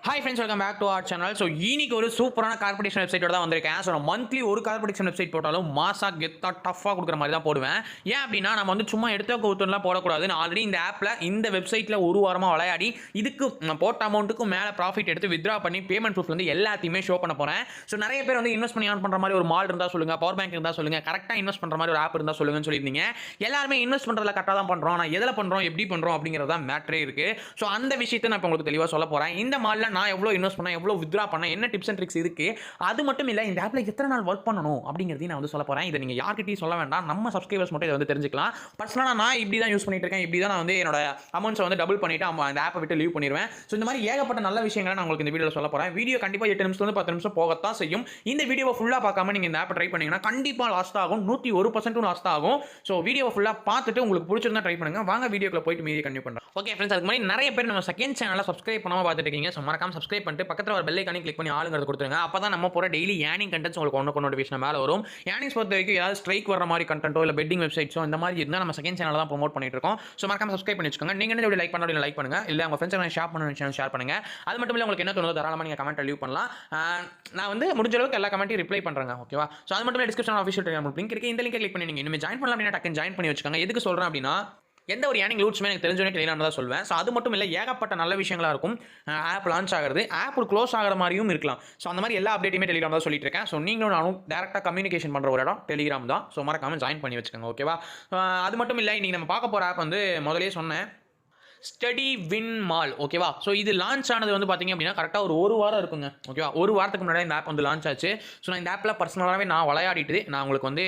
Hi friends, welcome back to our channel. So இன்னைக்கு ஒரு சூப்பரான கார்பரேஷன் வெப்சைட்டோட தான் வந்திருக்கேன். ஸோ நான் மந்த்லி ஒரு கார்பரேஷன் வெப்சைட் போட்டாலும் மாசா கெத்தா டஃபாக கொடுக்குற மாதிரி தான் போடுவேன். ஏன் அப்படின்னா நம்ம வந்து சும்மா எடுத்த கவுத்துலாம் போடக்கூடாது. நான் ஆல்ரெடி இந்த ஆப்பில் இந்த வெப்சைட்டில் ஒரு வாரமாக விளையாடி இதுக்கு நான் போட்ட அமௌண்ட்டுக்கும் மேலே ப்ராஃபிட் எடுத்து வித்ரா பண்ணி பேமெண்ட் ப்ரூஃப் வந்து எல்லாத்தையுமே ஷோ பண்ண போகிறேன். ஸோ நிறைய பேர் வந்து இன்வெஸ்ட் பண்ணி ஆன் பண்ணுற மாதிரி ஒரு மால் இருந்தால் சொல்லுங்கள், பவர் பேங்க் இருந்தால் சொல்லுங்கள், கரெக்டாக இன்வெஸ்ட் பண்ணுற மாதிரி ஒரு ஆப் இருந்தால் சொல்லுங்கன்னு சொல்லியிருந்தீங்க. எல்லாருமே இன்வெஸ்ட் பண்ணுறதுல கரெக்டாக தான் பண்ணுறோம். ஆனால் எதில் பண்ணுறோம், எப்படி பண்ணுறோம் அப்படிங்கிறது தான் மேட்டரே இருக்குது. ஸோ அந்த விஷயத்தை நான் இப்போ உங்களுக்கு தெளிவாக சொல்ல போகிறேன். இந்த மாலில் நான் எவ்வளோ இன்வெஸ்ட் பண்ணேன், எவ்வளோ வித்ரா பண்ண, என்ன டிப்ஸ் அண்ட் ட்ரிக்ஸ் இருக்கு, அது மட்டும் இல்ல இந்த ஆப்ல எத்தனை நாள் ஒர்க் பண்ணணும் அப்படிங்கறதையும் நான் வந்து சொல்ல போறேன். இதை நீங்க யார்கிட்டயும் சொல்ல வேண்டாம், நம்ம சப்ஸ்கிரைபர்ஸ் மட்டும் இதை வந்து தெரிஞ்சுக்கலாம். பர்சனலா நான் இப்படி தான் யூஸ் பண்ணிட்டு இருக்கேன், இப்படி தான் நான் வந்து என்னோட அமௌண்ட்ஸை வந்து டபுள் பண்ணிட்டு அந்த ஆப்பை விட்டு லீவ் பண்ணிடுவேன். ஸோ இந்த மாதிரி ஏகப்பட்ட நல்ல விஷயங்களை நான் உங்களுக்கு இந்த வீடியோவில் சொல்ல போறேன். வீடியோ கண்டிப்பா 8 நிமிஷத்துல 10 நிமிஷம் போகத்தான் செய்யும். இந்த வீடியோவை ஃபுல்லா பார்க்காம நீங்க இந்த ஆப்பை ட்ரை பண்ணீங்கன்னா கண்டிப்பா லாஸ்ட் ஆகும், 101% லாஸ்ட் ஆகும். ஸோ வீடியோவை ஃபுல்லா பார்த்துட்டு உங்களுக்கு பிடிச்சிருந்தா ட்ரை பண்ணுங்க. வாங்க வீடியோக்குள்ள போயிட்டு மீதி கண்டினியூ பண்றோம். ஓகே ஃப்ரெண்ட்ஸ், அதுக்கு முன்னாடி நிறைய பேர் நம்ம செகண்ட் சேனலை சப்ஸ்கிரைப் பண்ணாம பார்த்துட்டு இருக்கீங்க. ஸோ மறக்காம சப்ஸ்கிரைப் பண்ணிட்டு பக்கத்தில் ஒரு பெல் ஐகானை கிளிக் பண்ணி ஆளுங்கிறது கொடுத்துருங்க. அப்பதான் நம்ம போற டெய்லி ஏர்னிங் கண்டென்ட்ஸ் உங்களுக்கு ஒன்று நோட்டிஃபிகேஷன் மேலே வரும். ஏர்னிங்ஸ் பொறுத்த வரைக்கும் ஏதாவது ஸ்ட்ரைக் வர மாதிரி கண்டென்ட்டோ இல்லை பெட்டிங் வெப்சைட்ஸோ இந்த மாதிரி இருந்தால் நம்ம செகண்ட் சேனல் தான் ப்ரோமோட் பண்ணிட்டு இருக்கோம். ஸோ மறக்காம சப்ஸ்கிரைப் பண்ணி வச்சுக்கோங்க. நீங்க என்ன லைக் பண்ணணும் லைக் பண்ணுங்க, இல்லை உங்க ஃப்ரெண்ட்ஸ் ஷேர் பண்ணணும் ஷேர் பண்ணுங்க. அது மட்டும் இல்லை உங்களுக்கு என்ன தோணுதோ தாராளமாக நீங்கள் கமெண்ட் லீவ் பண்ணலாம். நான் வந்து முடிஞ்ச அளவுக்கு எல்லா கமெண்ட்டையும் ரிப்ளை பண்ணுறேன். ஓகேவா? ஸோ அது மட்டும் இல்லை டிஸ்கிரிப்ஷன் ஆஃபீஷியல் டெலிகிராம் லிங்க் இருக்கு. இந்த லிங்கை கிளிக் பண்ணி நீங்கள் இனிமேல் ஜாயின் பண்ணலாம் அப்படின்னா டக்குன்னு ஜாயின் பண்ணி வச்சுக்கோங்க. எதுக்கு சொல்கிறேன் அப்படின்னா எந்த ஒரு ஏர்னிங் ரூட்ஸுமே எனக்கு தெரிஞ்சோன்னே டெலிகிராம் தான் சொல்வேன். ஸோ அது மட்டும் இல்லை ஏகப்பட்ட நல்ல விஷயங்களா இருக்கும். ஆப் லான்ச் ஆகிறது, ஆப் ஒரு க்ளோஸ் ஆகிற மாதிரியும் இருக்கலாம். ஸோ அந்த மாதிரி எல்லா அப்டேட்டுமே டெலிகிராம் தான் சொல்லிட்டு இருக்கேன். ஸோ நீங்களும் நானும் டேரெக்டாக கம்யூனிகேஷன் பண்ணுற ஒரு இடம் டெலிகிராம் தான். ஸோ மறக்காமல் ஜாயின் பண்ணி வச்சுக்கோங்க. ஓகேவா? அது மட்டும் இல்லை, இன்றைக்கி நம்ம பார்க்க போகிற ஆப் வந்து முதலே சொன்னேன், ஸ்டடி வின் மால். ஓகேவா? ஸோ இது லான்ச் ஆனது வந்து பார்த்தீங்க அப்படின்னா கரெக்டாக ஒரு வாரம் இருக்குங்க. ஓகேவா? ஒரு வாரத்துக்கு முன்னாடி இந்த ஆப் வந்து லான்ச் ஆச்சு. ஸோ நான் இந்த ஆப்பில் பர்சனலாகவே நான் விளையாடிட்டு நான் உங்களுக்கு வந்து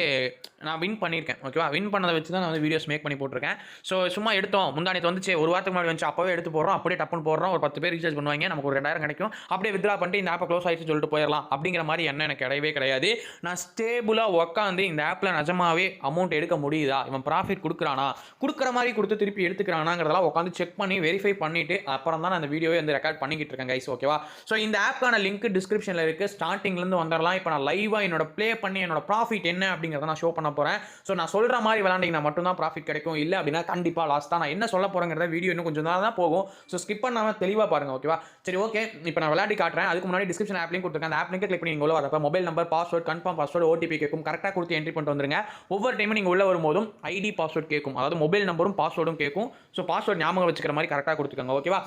நான் வின் பண்ணியிருக்கேன். ஓகேவா? வின் பண்ணதை வச்சு தான் நான் வந்து வீடியோஸ் மேக் பண்ணி போட்டிருக்கேன். ஸோ சும்மா எடுத்தோம், முந்தானத்து வந்துச்சு, ஒரு வாரத்துக்கு முன்னாடி வந்துச்சு, அப்போவே எடுத்து போடுறோம், அப்படியே டப்புன்னு போடுறோம், ஒரு 10 பேர் ரீசார்ஜ் பண்ணுவாங்க, நமக்கு ஒரு 2000 கிடைக்கும், அப்படியே வித்ரா பண்ணிட்டு இந்த ஆப்பை க்ளோஸ் ஆகிடுச்சு சொல்லிட்டு போயிடலாம் அப்படிங்கிற மாதிரி என்ன எனக்கு கிடையவே கிடையாது. நான் ஸ்டேபிளாக உட்காந்து இந்த ஆப்பில் நிஜமாவே அமௌண்ட் எடுக்க முடியுதா, இவன் ப்ராஃபிட் கொடுக்குறானா, கொடுக்குற மாதிரி கொடுத்து திருப்பி எடுத்துக்கிறானாங்கிறதெல்லாம் உட்காந்து செக் பண்ணி வெரிஃபை பண்ணிட்டு அப்புறம் தான் நான் இந்த வீடியோவை வந்து ரெக்கார்ட் பண்ணிக்கிட்டு இருக்கேன் கைஸ். ஓகேவா? ஸோ இந்த ஆப்க்கான லிங்க் டிஸ்கிரிப்ஷனில் இருக்குது. ஸ்டார்டிங்லேருந்து வந்துடலாம். இப்போ நான் லைவாக என்னோட ப்ளே பண்ணி என்னோட ப்ராஃபிட் என்ன அப்படிங்கிறத நான் ஷோ பண்ண போகிறேன். ஸோ நான் சொல்கிற மாதிரி விளாண்டிங்கன்னா மட்டும்தான் ப்ராஃபிட் கிடைக்கும், இல்லை அப்படின்னா கண்டிப்பாக லாஸ் தான். நான் என்ன சொல்ல போகிறேங்கிறத வீடியோ இன்னும் கொஞ்சம் தான் போகும். ஸோ ஸ்கிப் பண்ணாமல் தெளிவாக பாருங்கள். ஓகேவா? சரி, ஓகே. இப்போ நான் விளையாடி காட்டுறேன். அதுக்கு முன்னாடி டிஸ்கிரிப்ஷன் ஆப் லிங்க் கொடுத்துருக்கேன். அந்த ஆப் லிங்க் கிளிக் பண்ணி நீங்கள் உள்ள வரப்போ mobile number, password, confirm password, OTP கேட்கும். கரெக்டாக கொடுத்து என்ட்ரி பண்ணிட்டு வந்துருங்க. ஒவ்வொரு டைமும் நீங்கள் உள்ள வரும்போதும் ஐடி பாஸ்வேர்ட் கேட்கும், அதாவது மொபைல் நம்பரும் பாஸ்வேர்டும் கேட்கும். ஸோ பாஸ்வேர்ட் ஞாபகம் வச்சுக்கிற மாதிரி கரெக்டாக கொடுத்துக்கோங்க. ஓகேவா?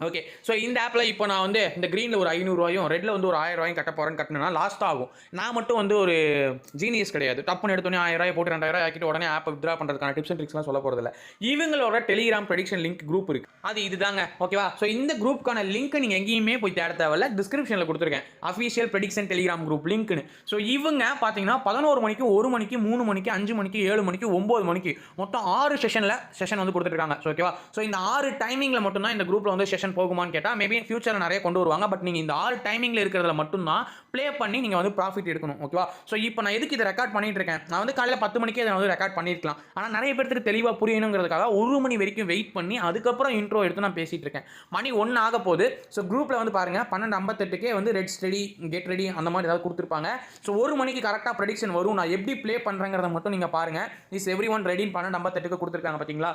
ஓகே. ஸோ இந்த ஆப்பில் இப்போ நான் வந்து இந்த க்ரீனில் ஒரு 500 ரூபாயும் ரெட்டில் வந்து ஒரு 1000 ரூபாயும் கட்ட போகிறேன்னு கட்டினா லாஸ்ட் ஆகும். நான் மட்டும் வந்து ஒரு ஜீனியஸ் கிடையாது. டப்புன்னு எடுத்தோன்னே 1000 ரூபாய் போட்டு 2000 ஆக்கிட்டு உடனே ஆப்பை வித்ரா பண்ணுறதுக்கான டிப்ஸ் அண்ட் ட்ரிக்ஸ்லாம் சொல்ல போகிறதில்ல. இவங்களோட டெலிகிராம் ப்ரெடிக்ஷன் லிங்க் குரூப் இருக்குது, அது இதுதாங்க. ஓகேவா? ஸோ இந்த குரூப்புக்கான லிங்க் நீங்கள் எங்கேயுமே போய் தேட தேவையில்ல, டிஸ்கிரிப்ஷனில் கொடுத்துருக்கேன். அஃபீஷியல் ப்ரெடிக்ஷன் டெலிகிராம் குரூப் லிங்க்னு. ஸோ இவங்க பார்த்தீங்கன்னா 11 மணிக்கு, 1 மணிக்கு, 3 மணிக்கு, 5 மணிக்கு, 7 மணிக்கு, 9 மணிக்கு மொத்தம் 6 செஷன் வந்து கொடுத்துருக்காங்க. ஸோ ஓகேவா? ஸோ இந்த 6 டைமிங்கில் மட்டும்தான் இந்த குரூப்பில் வந்து செஷன் போகுமான்னு கேட்டால் மேபி ஃபியூச்சரில் நிறைய கொண்டு வருவாங்க. பட் நீங்கள் இந்த 6 டைமிங்கில் இருக்கிறதுல மட்டும்தான் ப்ளே பண்ணி நீங்கள் வந்து ப்ராஃபிட் எடுக்கணும். ஓகேவா? ஸோ இப்போ நான் எதுக்கு இதை ரெக்கார்ட் பண்ணிட்டு இருக்கேன், நான் வந்து காலையில் 10 மணிக்கே இதை வந்து ரெக்கார்ட் பண்ணியிருக்கலாம். ஆனால் நிறைய பேருக்கு தெளிவாக புரியணுங்கிறதுக்காக 1 மணி வரைக்கும் வெயிட் பண்ணி அதுக்கப்புறம் இன்ட்ரோ எடுத்து நான் பேசிகிட்டு இருக்கேன். மணி 1 ஆக போகுது. ஸோ குரூப்பில் வந்து பாருங்கள் 12:58 வந்து ரெட் ஸ்டடி, கெட் ரெடி அந்த மாதிரி ஏதாவது கொடுத்துருப்பாங்க. ஸோ 1 மணிக்கு கரெக்டாக ப்ரெடிக்ஷன் வரும். நான் எப்படி ப்ளே பண்ணுறேங்கிறத மட்டும் நீங்கள் பாருங்கள். இஸ் எவ்ரி ஒன் ரெடின்னு 12:58 கொடுத்துருக்காங்க. பார்த்தீங்களா?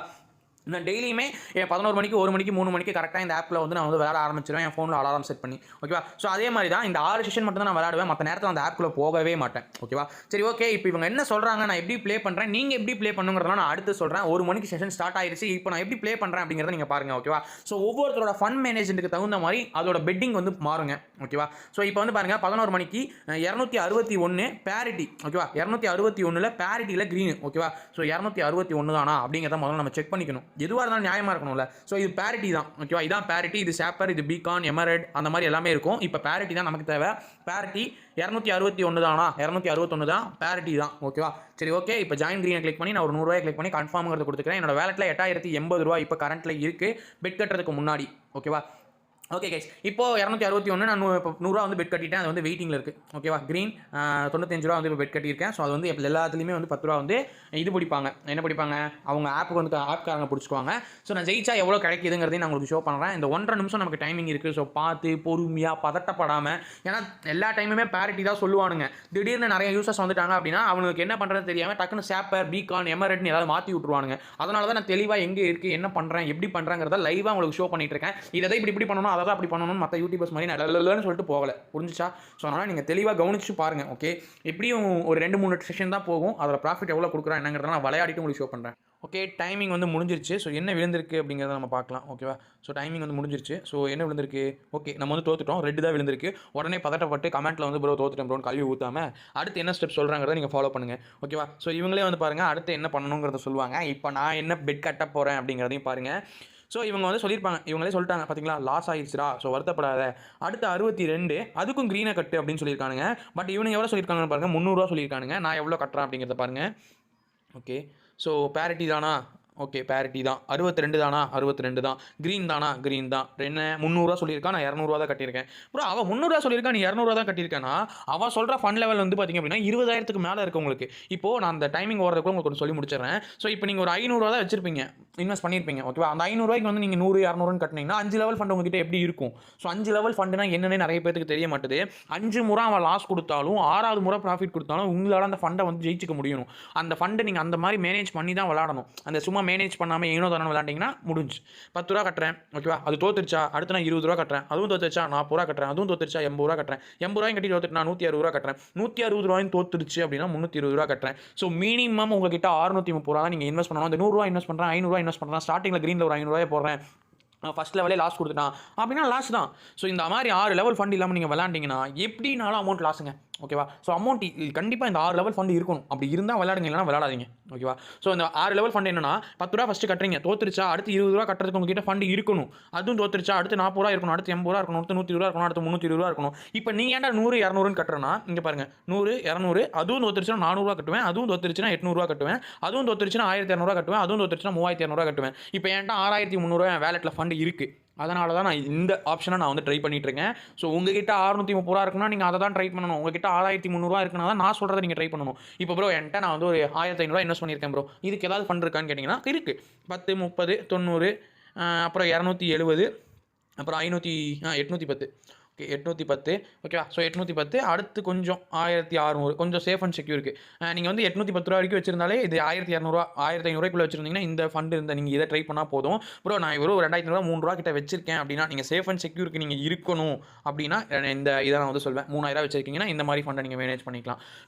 நான் டெய்லியுமே 11 மணிக்கு, 1 மணிக்கு, 3 மணிக்கு கரெக்டாக இந்த ஆப்பில் வந்து நான் வந்து விளையாட ஆரம்பிச்சிருவேன், என் ஃபோனில் அலாரம் செட் பண்ணி. ஓகேவா? ஸோ அதே மாதிரி தான் இந்த 6 செஷன் மட்டும் தான் நான் விளையாடுவேன், மற்ற நேரத்தில் அந்த ஆப்புக்குள்ளே போகவே மாட்டேன். ஓகேவா? சரி, ஓகே. இப்போ இவங்க என்ன சொல்கிறாங்க, நான் எப்படி ப்ளே பண்ணுறேன், நீங்கள் எப்படி ப்ளே பண்ணுங்கிறதெல்லாம் நான் அடுத்து சொல்கிறேன். 1 மணிக்கு செஷன் ஸ்டார்ட் ஆயிடுச்சு. இப்போ நான் எப்படி ப்ளே பண்ணுறேன் அப்படிங்கிறத நீங்கள் பாருங்கள். ஓகேவா? ஸோ ஒவ்வொருத்தரோட ஃபன் மேனேஜ்மெண்ட்டுக்கு தகுந்த மாதிரி அதோட பெட்டிங் வந்து மாறுங்க. ஓகேவா? ஸோ இப்போ வந்து பாருங்கள் 11 மணிக்கு 261 பேரிட்டி. ஓகேவா? 261 பேரிட்டியில் க்ரீனு. ஓகேவா? ஸோ 261 தானா அப்படிங்கிறத முதல்ல நம்ம செக் பண்ணிக்கணும். எதுவாக இருந்தாலும் நியாயமாக இருக்கணும்ல. ஸோ இது பேரிட்டி தான். ஓகேவா? இதான் பேரிட்டி, இது சாப்பர், இது பீகான், எமரட் அந்த மாதிரி எல்லாமே இருக்கும். இப்போ பேரிட்டி தான் நமக்கு தேவை. பேரிட்டி 261 தானா, 261 தான் பேரிட்டி தான். ஓகேவா? சரி, ஓகே. இப்போ ஜாயின் க்ரீனை கிளிக் பண்ணி நான் ஒரு 100 ரூபாய் கிளிக் பண்ணி கன்ஃபார்ம்ங்கிறது கொடுத்துக்கிறேன். என்னோட வேலெட்டில் 8080 ரூபா இப்போ கரண்ட்டில் இருக்குது, பெட் கட்டுறதுக்கு முன்னாடி. ஓகேவா? ஓகே கைஸ், இப்போ 261 நான் இப்போ 100 ரூபா வந்து பெட் கட்டிட்டேன். அது வந்து வெயிட்டிங்கில் இருக்குது. ஓகேவா? க்ரீன் 95 ரூபா வந்து இப்போ பெட் கட்டியிருக்கேன். ஸோ அது வந்து எல்லாத்துலேயுமே வந்து 10 ரூபா வந்து இது பிடிப்பாங்க. என்ன பிடிப்பாங்க, அவங்க ஆப்புக்கு வந்து ஆப்காரங்க பிடிச்சிக்குவாங்க. ஸோ நான் ஜெயிச்சா எவ்வளோ கிடைக்குதுங்கிறதையும் நான் உங்களுக்கு ஷோ பண்ணுறேன். இந்த 1.5 நிமிஷம் நமக்கு டைமிங் இருக்குது. ஸோ பார்த்து பொறுமையாக பதட்டப்படாமல், ஏன்னா எல்லா டைமுமே பேரிட்டி தான் சொல்லுவானுங்க. திடீர்னு நிறைய யூசர்ஸ் வந்துட்டாங்க அப்படின்னா அவனுக்கு என்ன பண்ணுறது தெரியாமல் டக்குன்னு சாப்பர், பீகான், எமரட்னு ஏதாவது மாற்றி விட்ருவானுங்க. அதனால தான் நான் தெளிவாக எங்கே இருக்குது, என்ன பண்ணுறேன், எப்படி பண்ணுறேங்கிறத லைவாக உங்களுக்கு ஷோ பண்ணிட்டு இருக்கேன். இதை இப்படி பண்ணணும், அதை தான் அப்படி பண்ணணும்னு மற்ற யூடியூபர்ஸ் மாதிரி நல்லன்னு சொல்லிட்டு போகலை, புரிஞ்சிச்சா? ஸோ அதனால் நீங்கள் தெளிவாக கவனிச்சு பாருங்கள். ஓகே, எப்படியும் ஒரு 2-3 செஷன் தான் போகும். அதில் ப்ராஃபிட் எவ்வளோ கொடுக்குறேன் என்னங்கிறத நான் விளையாடிட்டு உங்களுக்கு ஷோ பண்ணுறேன். ஓகே, டைமிங் வந்து முடிஞ்சிருச்சு. ஸோ என்ன விழுந்திருக்கு அப்படிங்கிறத நம்ம பார்க்கலாம். ஓகேவா? ஸோ டைமிங் வந்து முடிஞ்சிருச்சு. ஸோ என்ன விழுந்திருக்கு? ஓகே, நம்ம வந்து தோத்துட்டோம். ரெட் தான் விழுந்திருக்கு. உடனே பதட்டப்பட்டு கமெண்ட்டில் வந்து ப்ரோ தோத்துட்டேன் ப்ரோன்னு கழுவி ஊற்றாம அடுத்து என்ன ஸ்டெப் சொல்கிறாங்கிறத நீங்கள் ஃபாலோ பண்ணுங்கள். ஓகேவா? ஸோ இவங்களே வந்து பாருங்கள் அடுத்து என்ன பண்ணணுங்கிறத சொல்லுவாங்க. இப்போ நான் என்ன பெட் கட்ட போகிறேன் அப்படிங்கிறதையும் பாருங்கள். ஸோ இவங்க வந்து சொல்லியிருப்பாங்க, இவங்களே சொல்லிட்டாங்க பார்த்தீங்களா, லாஸ் ஆகிடுச்சுடா, ஸோ வருத்தப்படாத, அடுத்து 62 அதுக்கும் க்ரீனை கட்டு அப்படின்னு சொல்லியிருக்கானுங்க. பட் இவனுங்க எவ்வளோ சொல்லியிருக்காங்கன்னு பாருங்கள், 300 சொல்லியிருக்கானுங்க. நான் எவ்வளோ கட்டுறேன் அப்படிங்கிறத பாருங்கள். ஓகே, ஸோ பேரிட்டி தானா? ஓகே, பேரிட்டி தான். 62 தானா? 62 தான். க்ரீன் தானா? க்ரீன் தான். என்ன 300 சொல்லியிருக்கா, நான் 200 தான் கட்டியிருக்கேன். ப்ரோ அவன் 300 சொல்லியிருக்கா, நீ 200 தான் கட்டியிருக்கேன்னா அவன் சொல்கிற ஃபண்ட் லெவல் வந்து பார்த்திங்க அப்படின்னா 20,000க்கு மேலே இருக்குது உங்களுக்கு. இப்போது நான் அந்த டைமிங் ஓடுறதுக்குள்ள உங்களுக்கு ஒன்று சொல்லி முடிச்சிடுறேன். ஸோ இப்போ நீங்கள் ஒரு 500 தான் வச்சிருப்பீங்க, இன்வெஸ்ட் பண்ணியிருப்பீங்க. ஓகேவா? அந்த 500 வந்து நீங்கள் 100-200 கட்டினீங்கன்னா 5 லெவல் ஃபண்ட் உங்ககிட்ட எப்படி இருக்கும்? ஸோ 5 லெவல் ஃபண்டுனா என்னென்னு நிறைய பேருக்கு தெரிய மாட்டுது. 5 முறை அவன் லாஸ் கொடுத்தாலும் 6வது முறை ப்ராஃபிட் கொடுத்தாலும் உங்களால் அந்த ஃபண்டை வந்து ஜெயிச்சிக்க முடியும். அந்த ஃபண்டை நீங்கள் அந்த மாதிரி மேனேஜ் பண்ணி தான் விளாடணும். அந்த சும்மா மேனேஜ் பண்ணாமல் ஏனோ தானே விளாண்டிங்கன்னா முடிஞ்சு. 10 ரூபா கட்டுறேன், ஓகேவா? அது தோத்துருச்சா, அடுத்து நான் 20 ரூபா கட்டுறேன், அதுவும் தோத்துருச்சா, 40 ரூபா கட்டுறேன், அதுவும் தோத்துருச்சா, 80 ரூபா கட்டுறேன், 80 ரூபாயும் கட்டி தோத்துட்டு நான் 160 ரூபா கட்டுறேன், 160 ரூபாயும் தோத்துருச்சு அப்படின்னா 320 ரூபா கட்டுறேன். ஸோ மினிமம் உங்ககிட்ட 630 ரூபா தான் நீங்கள் இன்வெஸ்ட் பண்ணணும். அந்த 100 ரூபா இன்வெஸ்ட் பண்ணுறேன், 500 ரூபா இன்வெஸ்ட் பண்ணுறேன், ஸ்டார்டிங்கில் க்ரீனில் ஒரு 500 ரூபாய் போடுறேன், ஃபஸ்ட் லெவலே லாஸ் கொடுத்துட்டான் அப்படின்னா லாஸ் தான். ஸோ இந்த மாதிரி 6 லெவல் ஃபண்ட் இல்லாமல் நீங்கள் விளாண்டிங்கன்னா எப்படினாலும் அமௌண்ட் லாஸுங்க. ஓகேவா? ஸோ அமௌண்ட் கண்டிப்பாக இந்த 6 லெவல் ஃபண்ட் இருக்கணும். அப்படி இருந்தால் விளையாடுங்க, இல்லைனா விளையாடாதீங்க. ஓகேவா? ஸோ இந்த 6 லெவல் ஃபண்ட் என்னன்னா 10 ரூபா ஃபஸ்ட்டு கட்டுறீங்க, தோத்துருச்சா அடுத்து 20 ரூபா கட்டுறதுக்கு உங்ககிட்ட ஃபண்ட் இருக்கணும். அதுவும் தோத்துருச்சா அடுத்து 40 ரூபா இருக்கணும், அடுத்து 80 ரூபா இருக்கணும், அடுத்து 120 ரூபா இருக்கணும், அடுத்து 320 ரூபா இருக்கணும். இப்போ நீங்கள் ஏன்டா 100-200 கட்டுறேன்னா இங்கே பாருங்க, 100-200 அதுவும் தோத்துருச்சுன்னா 400 ரூபா கட்டுவேன், அதுவும் தோத்துருச்சுன்னா 800 ரூபா கட்டுவேன், அதுவும் தோத்துருச்சுன்னா 1200 கட்டுவேன், அதுவும் தோத்துருச்சுன்னா 3200 கட்டுவேன். இப்போ ஏன்டா 6300 வேலெட்டில் ஃபண்ட் இருக்குது. அதனால தான் நான் இந்த ஆப்ஷனை நான் வந்து ட்ரை பண்ணிட்டுருக்கேன். ஸோ உங்ககிட்ட 630 ரூபா இருக்குன்னா நீங்கள் அதை தான் ட்ரை பண்ணணும். உங்ககிட்ட 6300 இருக்குன்னா தான் நான் சொல்கிறத நீங்கள் ட்ரை பண்ணணும். இப்போ ப்ரோ என்கிட்ட நான் வந்து ஒரு 1500 இன்வெஸ்ட் பண்ணியிருக்கேன் ப்ரோ, இதுக்கு ஏதாவது ஃபண்ட் இருக்கான்னு கேட்டிங்கன்னா இருக்குது. 10, 30, 90, அப்புறம் 270, அப்புறம் 810. ஓகே, 810. ஓகேவா? ஸோ 810 அடுத்து கொஞ்சம் 1600 கொஞ்சம் சேஃப் அண்ட் செக்யூருக்கு. நீங்கள் வந்து 810 ரூபா வரைக்கும் வச்சிருந்தாலே இது 1200 1500 வச்சிருந்தீங்கன்னா இந்த ஃபண்ட் இருந்தால் நீங்கள் இதை ட்ரை பண்ணால் போதும். ப்ரோ நான் ஒரு 2500 3 ரூபா கிட்ட வச்சிருக்கேன் அப்படின்னா நீங்கள் சேஃப் அண்ட் செக்யூருக்கு நீங்கள் இருக்கணும் அப்படின்னா இந்த இதை நான் வந்து சொல்வேன். 3000 வச்சிருக்கீங்கன்னா இந்த மாதிரி ஃபண்டை நீங்கள் மேனேஜ் பண்ணிக்கலாம்.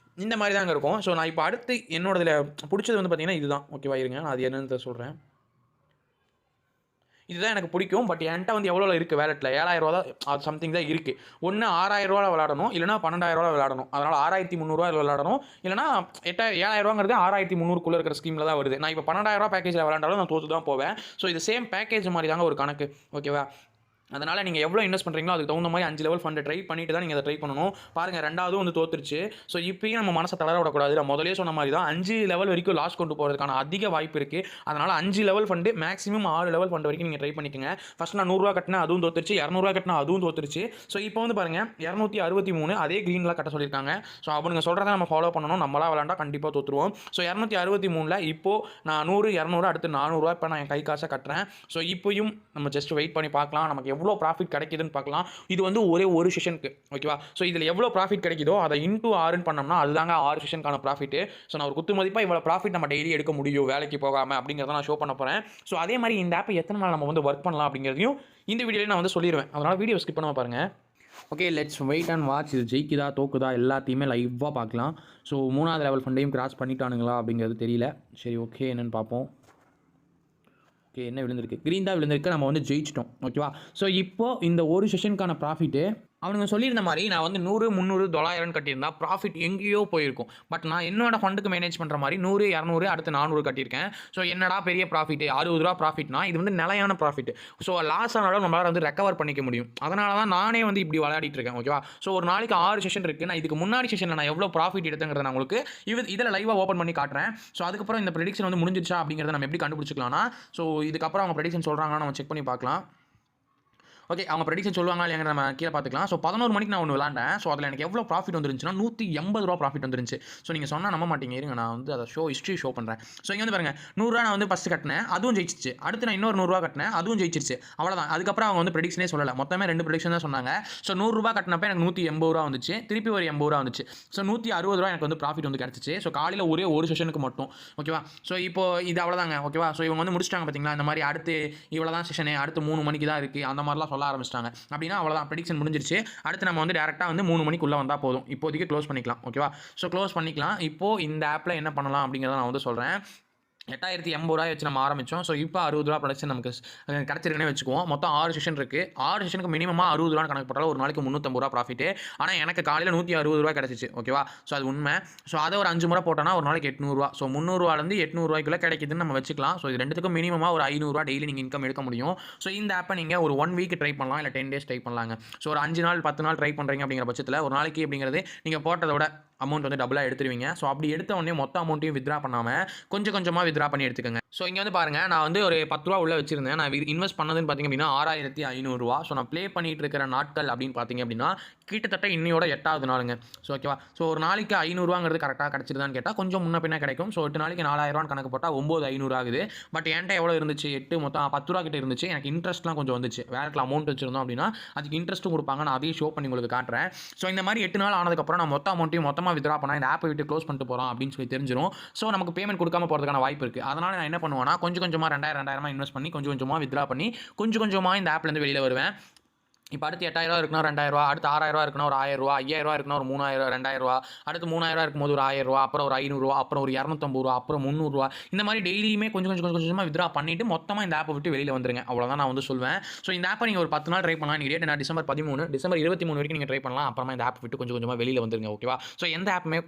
இந்த மாதிரி தாங்க இருக்கும். ஸோ நான் இப்போ அடுத்து என்னோடதில் பிடிச்சது வந்து பார்த்தீங்கன்னா இதுதான். ஓகேவா? இருங்க நான் அது என்னன்னு சொல்கிறேன். இதுதான் எனக்கு பிடிக்கும். பட் என்கிட்ட வந்து எவ்வளோ இருக்குது வேலெட்டில் 7000 ரூபா தான், அது சம்திங் தான் இருக்குது. ஒன்று 6000 ரூபா விளாடணும், இல்லைனா 12000 ரூபா விளாடணும். அதனால் 6300 விளாடணும், இல்லைனா 7000 ரூபாங்கிறது 6300 இருக்கிற ஸ்கீமில் தான் வருது. நான் இப்போ 12000 ரூபா பேக்கேஜில் விளாண்டாலும் நான் தோற்று தான் போவேன். ஸோ இது சேம் பேக்கேஜ் மாதிரி தாங்க ஒரு கணக்கு. ஓகேவா? அதனால் நீங்கள் எவ்வளோ இன்வெஸ்ட் பண்ணுறீங்களோ அதுக்கு தகுந்த மாதிரி 5 லெவல் ஃபண்டை ட்ரை பண்ணிட்டு தான் நீங்கள் அதை ட்ரை பண்ணணும். பாருங்கள், ரெண்டாவதும் வந்து தோத்துருச்சு. ஸோ இப்போயும் நம்ம மனசை தளர விடக்கூடாது. நான் முதலே சொன்ன மாதிரி தான் 5 லெவல் வரைக்கும் லாஸ் கொண்டு போகிறதுக்கான அதிக வாய்ப்பு இருக்குது. அதனால் 5 level fund maximum 6 level fund வரைக்கும் நீங்கள் ட்ரை பண்ணிக்கோங்க. ஃபஸ்ட் நான் 100 ரூபா கட்டினேன், அதுவும் தோத்துருச்சு. 200 ரூபா கட்டினா அதுவும் தோத்துருச்சு. ஸோ இப்போ வந்து பாருங்கள் 263 அதே க்ரீனில் கட்ட சொல்லியிருக்காங்க. ஸோ அவனுங்க சொல்கிறத நம்ம ஃபாலோ பண்ணணும். நம்மளா விளாண்டா கண்டிப்பாக தோற்றுருவோம். ஸோ 263 இப்போ நான் 100 200 அடுத்து 400 ரூபா இப்போ நான் என் கை காசை கட்டுறேன். ஸோ இப்போயும் நம்ம ஜஸ்ட் வெயிட் பண்ணி பார்க்கலாம் நமக்கு எவ்வளோ ப்ராஃபிட் கிடைக்குதுன்னு பார்க்கலாம். இது வந்து ஒரே ஒரு செஷனுக்கு. ஓகேவா? ஸோ இதில் எவ்வளோ ப்ராஃபிட் கிடைக்குதோ அதை இன்டூ 6 பண்ணோம்னா அதுதாங்க 6 செஷனுக்கான ப்ராஃபிட். ஸோ நான் ஒரு குத்து மதிப்பாக இவ்வளோ ப்ராஃபிட் நம்ம டெய்லி எடுக்க முடியும் வேலைக்கு போகாமல் அப்படிங்கிறத நான் ஷோ பண்ண போகிறேன். ஸோ அதே மாதிரி இந்த ஆப்பை எத்தனை நாள் நம்ம வந்து ஒர்க் பண்ணலாம் அப்படிங்கிறதையும் இந்த வீடியோவில் நான் வந்து சொல்லிடுவேன். அதனால் வீடியோ ஸ்கிப் பண்ணாமல் பாருங்கள். Okay, let's wait and watch. இது ஜெயிக்குதா தோக்குதா எல்லாத்தையுமே லைவாக பார்க்கலாம். ஸோ 3வது லெவல் ஃபண்டையும் கிராஸ் பண்ணிட்டானுங்களா அப்படிங்கிறது தெரியல. சரி, ஓகே என்னென்னு பார்ப்போம். ஓகே, என்ன விழுந்திருக்கு? க்ரீன் தான் விழுந்திருக்கு. நம்ம வந்து ஜெயிச்சிட்டோம். ஓகேவா? ஸோ இப்போது இந்த ஒரு செஷனுக்கான ப்ராஃபிட்டு அவனுங்க சொல்லியிருந்த மாதிரி நான் வந்து 100 300 900 கட்டியிருந்தா ப்ராஃபிட் எங்கேயோ போயிருக்கும். பட் நான் என்னோட ஃபண்டுக்கு மேனேஜ் பண்ணுற மாதிரி 100 200 அடுத்து 400 கட்டியிருக்கேன். ஸோ என்னடா பெரிய ப்ராஃபிட் 60 ரூபா ப்ராஃபிட்னா இது வந்து நிலையான ப்ராஃபிட். ஸோ லாஸ் ஆனாலும் நம்மளால் வந்து ரெக்கவர் பண்ணிக்க முடியும். அதனால தான் நானே வந்து இப்படி விளையாடிட்டு இருக்கேன். ஓகேவா? ஸோ ஒரு நாளைக்கு 6 செஷன் இருக்குது. நான் இதுக்கு முன்னாடி செஷனில் நான் எவ்வளோ ப்ராஃபிட் எடுத்தேங்கிறத நான் உங்களுக்கு இதில் லைவாக ஓப்பன் பண்ணி காட்டுறேன். ஸோ அதுக்கப்புறம் இந்த ப்ரெடிக்ஷன் வந்து முடிஞ்சிருச்சா அப்படிங்கிறத நம்ம எப்படி கண்டுபிடிச்சிக்கலாம்னா, ஸோ இதுக்கப்புறம் அவங்க ப்ரெடிக்ஷன் சொல்கிறாங்கன்னா நம்ம செக் பண்ணி பார்க்கலாம். ஓகே, அவங்க ப்ரெடிக்ஷன் சொல்லுவாங்க இல்லையா நம்ம கீழே பார்த்துக்கலாம். ஸோ 11 மணிக்கு நான் ஒன்று விளாண்டேன். ஸோ அதில் எனக்கு எவ்வளோ ப்ராஃபிட் வந்துருந்துச்சுன்னா 180 ரூபா ப்ராஃபிட் வந்துருந்துச்சு. ஸோ நீங்கள் சொன்னால் நம்ப மாட்டீங்க, இருங்க நான் வந்து அதை ஹிஸ்ட்ரி ஷோ பண்ணுறேன். ஸோ இங்கே வந்து பாருங்கள் 100 ரூபா நான் வந்து ஃபஸ்ட்டு கட்டினேன், அதுவும் ஜெயிச்சிச்சு. அடுத்து நான் இன்னொரு 100 ரூபா கட்டினேன், அதுவும் ஜெயிச்சிருச்சு. அவ்வளோதான். அதுக்கப்புறம் அவங்க வந்து ப்ரெடிக்ஷனே சொல்லலை. மொத்தமே 2 ப்ரெடிக்ஷன் தான் சொன்னாங்க. ஸோ 100 ரூபா கட்டினப்போ எனக்கு 180 ரூபா வந்துச்சு, திருப்பி ஒரு 80 ரூபா வந்துச்சு. ஸோ 160 ரூபா எனக்கு வந்து ப்ராஃபிட் வந்து கிடச்சிச்சு. ஸோ காலையில் ஒரே ஒரு செஷனுக்கு மட்டும். ஓகேவா? ஸோ இப்போ இது அவ்வளோதாங்க. ஓகேவா? ஸோ இவங்க வந்து முடிச்சிட்டாங்க பார்த்தீங்களா? இந்த மாதிரி அடுத்து இவ்வளோ தான் செஷனு, அடுத்து 3 மணிக்கு தான் இருக்குது அந்த மாதிரிலாம் சொல்ல ஆரம்பிச்சிட்டாங்க. அப்படின்னா அவ்வளோதான், ப்ரெடிக்ஷன் முடிஞ்சிருச்சு. அடுத்து நம்ம வந்து டேரெக்டாக வந்து 3 மணிக்குள்ளே வந்தால் போதும். இப்போதைக்கு க்ளோஸ் பண்ணிக்கலாம். ஓகேவா? ஸோ க்ளோஸ் பண்ணிக்கலாம். இப்போது இந்த ஆப்பில் என்ன பண்ணலாம் அப்படிங்கிறத நான் வந்து சொல்கிறேன். 8,080 வச்சு நம்ம ஆரம்பித்தோம். ஸோ இப்போ ரூ. 60 ப்ரொடக்ஷன் நமக்கு கிடச்சிருக்குன்னே வச்சுக்குவோம். மொத்தம் 6 செஷன் இருக்குது. 6 செஷனுக்கு மினிமமாக ரூ. 60 கணக்கு போட்டாலும் ஒரு நாளைக்கு ரூ. 350 ப்ராஃபிட்டு. ஆனால் எனக்கு காலையில் ரூ. 160 கிடச்சிச்சு. ஓகேவா? ஸோ அது உண்மை. ஸோ அதை ஒரு 5 முறை போட்டோன்னா ஒரு நாளைக்கு ரூ. 800. ஸோ ரூ. 300லேருந்து ரூ. 800 கிடைக்குதுன்னு நம்ம வச்சுக்கலாம். ஸோ இது ரெண்டுத்துக்கும் மினிமமாக ஒரு ரூ. 500 டெய்லி நீங்கள் இன்கம் எடுக்க முடியும். ஸோ இந்த ஆப்பை நீங்கள் ஒரு 1 வீக் ட்ரை பண்ணலாம், இல்லை 10 டேஸ் ட்ரை பண்ணலாங்க. ஸோ ஒரு 5 நாள் 10 நாள் ட்ரை பண்ணுறீங்க அப்படிங்கிற பட்சத்தில் ஒரு நாளைக்கு அப்படிங்கிறது நீங்கள் போட்டதை விட அமௌண்ட் வந்து டபுளாக எடுத்துருவீங்க. ஸோ அப்படி எடுத்த உடனே மொத்த அமௌண்ட்டையும் வித்ரா பண்ணாமல் கொஞ்சம் கொஞ்சமாக வித்ரா பண்ணி எடுத்துக்கோங்க. ஸோ இங்கே வந்து பாருங்கள், நான் வந்து ஒரு ரூ. 10 உள்ள வச்சிருந்தேன். நான் இன்வெஸ்ட் பண்ணதுன்னு பார்த்தீங்க அப்படின்னா ரூ. 6,500. ஸோ நான் ப்ளே பண்ணிட்டு இருக்கிற நாட்கள் அப்படின்னு பார்த்தீங்க அப்படின்னா கிட்டத்தட்ட இன்னையோட 8வது நாளுங்க. ஸோ ஓகேவா? ஸோ ஒரு நாளைக்கு ரூ. 500 கரெக்டாக கிடச்சிருதான்னு கேட்டால் கொஞ்சம் முன்ன பின்ன கிடைக்கும். ஸோ 8 நாளைக்கு ரூ. 4,000 கணக்கு போட்டால் 9,500 ஆகுது. பட் என்கிட்ட எவ்வளோ இருந்துச்சு? 8 மொத்தம் ரூ. 10 கிட்ட இருந்துச்சு. எனக்கு இன்ட்ரெஸ்ட்லாம் கொஞ்சம் வந்துச்சு. வேறு அமௌண்ட் வச்சிருந்தோம் அப்படின்னா அதுக்கு இன்ட்ரெஸ்ட்டும் கொடுப்பாங்க. நான் அதையும் ஷோ பண்ணி உங்களுக்கு காட்டுறேன். ஸோ இந்த மாதிரி 8 நாள் ஆனதுக்கப்புறம் நான் மொத்த அமௌண்ட்டையும் மொத்தமாக வித்ரா பண்ணால் இந்த ஆப்பை விட்டு க்ளோஸ் பண்ணிட்டு போகிறோம் அப்படின்னு சொல்லி தெரிஞ்சிடும். ஸோ நமக்கு பேமெண்ட் கொடுக்காம போகிறதுக்கான வாய்ப்பு இருக்குது. அதனால் நான் என்ன பண்ணுவேன்னா கொஞ்சம் கொஞ்சமாக 2000 இன்வெஸ்ட் பண்ணி கொஞ்சம் கொஞ்சமாக வித்ரா பண்ணி கொஞ்சம் கொஞ்சமாக இந்த ஆப்லேருந்து வெளியில் வருவேன். இப்போ அடுத்து 8,000 இருக்குன்னா ரூ. 2,000, அடுத்து 6,000 இருக்குன்னா ஒரு ரூ. 1,000, 5,000 இருக்குன்னா ஒரு 3,000, 2,000, அடுத்து 3,000 இருக்கும்போது ஒரு ரூ. 1,000, அப்புறம் ஒரு ரூ. 500, அப்புறம் ஒரு ரூ. 250, அப்புறம் ரூ. 300. இந்த மாதிரி டெய்லியுமே கொஞ்சமாக வித்ரா பண்ணிட்டு மொத்தமாக இந்த ஆப்பை விட்டு வெளியில் வந்துருங்க. அவ்வளோதான் நான் வந்து சொல்வேன். ஸோ இந்த ஆப்பை நீங்கள் ஒரு 10 நாள் ட்ரை பண்ணலாம். நீங்கள் டேட் நான் டிசம்பர் 13, டிசம்பர் 23 வரைக்கும் நீங்கள் ட்ரை பண்ணலாம். அப்புறமா இந்த ஆப் விட்டு கொஞ்சம் கொஞ்சமாக வெளியில் வந்துருங்க. ஓகேவா? ஸோ எந்த ஆப்புமே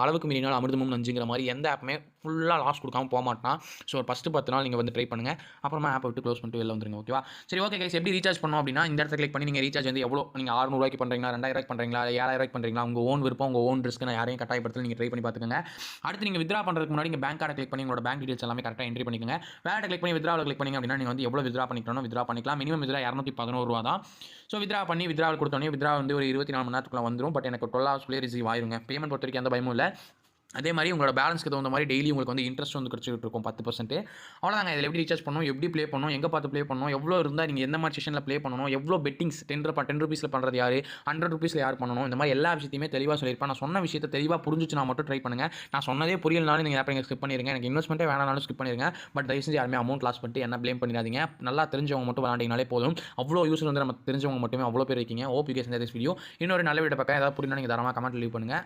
அளவுக்கு மீறினால் அமிர்தமும் நஞ்சுங்கிற மாதிரி எந்த ஆப்புமே ஃபுல்லாக லாஸ் கொடுக்காம போக மாட்டான். ஸோ ஒரு ஃபஸ்ட்டு 10 நாள் நீங்கள் வந்து ட்ரை பண்ணுங்கள். அப்புறமா ஆப்பை விட்டு க்ளோஸ் பண்ணிட்டு வெளில வந்துருங்க. ஓகேவா? சரி, ஓகே கைஸ், எப்படி ரீசார்ஜ் பண்ணணும் அப்படின்னா இந்த இடத்துல கிளிக் பண்ணி நீங்கள் ரீசார்ஜ் வந்து எவ்வளோ நீங்கள் ரூ. 600 பண்ணுறீங்களா, ரூ. 2,000 பண்ணுறீங்களா, ரூ. 7,000 பண்ணுறீங்களா, உங்கள் ஓன் விருப்பம், உங்கள் ஓன் ரிஸ்க். நான் யாரையும் கட்டாயப்படுத்தல, நீங்கள் ட்ரை பண்ணி பார்த்துக்கோங்க. அடுத்து நீங்கள் வித்ரா பண்ணுறதுக்கு முன்னாடி நீங்கள் பேங்க் கார்டை கிளிக் பண்ணி உங்களோட பேங்க் டீடைல்ஸ் எல்லாமே கரெக்டாக என்ட்ரி பண்ணிக்கோங்க. வேலை கிளிக் பண்ணி வித்ராவில் கிளிக் பண்ணிங்க அப்படின்னா நீங்கள் வந்து எவ்வளோ வித்ரா பண்ணிக்கணும் வித்ரா பண்ணிக்கலாம். மினிமம் வித்ரா ரூ. 211 தான். ஸோ வித்ரா பண்ணி வித்ராவில் கொடுத்தோன்னே வித்ரா வந்து ஒரு 24 மணி நேரத்துக்குள்ள வந்துடும். பட் எனக்கு 12 ஹவர்ஸ்லேயே ரிசீவ் ஆயிருங்க. பேமெண்ட் பொறுத்த வரைக்கும் எந்த பயமும் இல்லை. அதே மாதிரி உங்களோட பேலன்ஸ்க்கு தகுந்த மாதிரி டெய்லி உங்களுக்கு வந்து இன்ட்ரெஸ்ட் வந்து கிடச்சிட்டு இருக்கும் 10%. அவ்வளோதாங்க. இதில் எப்படி ரீசார்ஜ் பண்ணணும், எப்படி ப்ளே பண்ணணும், எங்கே பார்த்து ப்ளே பண்ணணும், எவ்வளோ இருந்தால் நீங்கள் எந்த மாதிரி செஷனில் ப்ளே பண்ணணும், எவ்வளோ பெட்டிங்ஸ் 10 ரூபீஸில் பண்ணுறது யார், 100 ரூபீஸில் யார் பண்ணணும், இந்த மாதிரி எல்லா விஷயத்தையுமே தெளிவாக சொல்லியிருப்பேன். நான் சொன்ன விஷயத்தை தெளிவாக புரிஞ்சுச்சுனா மட்டும் ட்ரை பண்ணுங்கள். நான் சொன்னதே புரியலனாலும் நீங்கள் ஆப்பை ஸ்கிப் பண்ணிடுங்க. எனக்கு இன்வெஸ்ட்மெண்ட்டே வேணாலும் ஸ்கிப் பண்ணிடுங்க. பட் தயவு செஞ்சு யாருமே அமௌண்ட் லாஸ் பண்ணிட்டு என்ன ப்ளேம் பண்ணிடாதீங்க. நல்லா தெரிஞ்சவங்க மட்டும் விளாண்டிங்கனாலே போதும். அவ்வளோ யூஸ் வந்து நம்ம தெரிஞ்சவங்க மட்டுமே அவ்வளோ பேர் இருக்கீங்க. ஓபி கேஸ் இந்த வீடியோ இன்னொரு நல்ல வீடியோ பார்க்க ஏதாவது புரியணும் நீங்கள் தரமாக கமெண்ட் லீவ் பண்ணுங்கள்.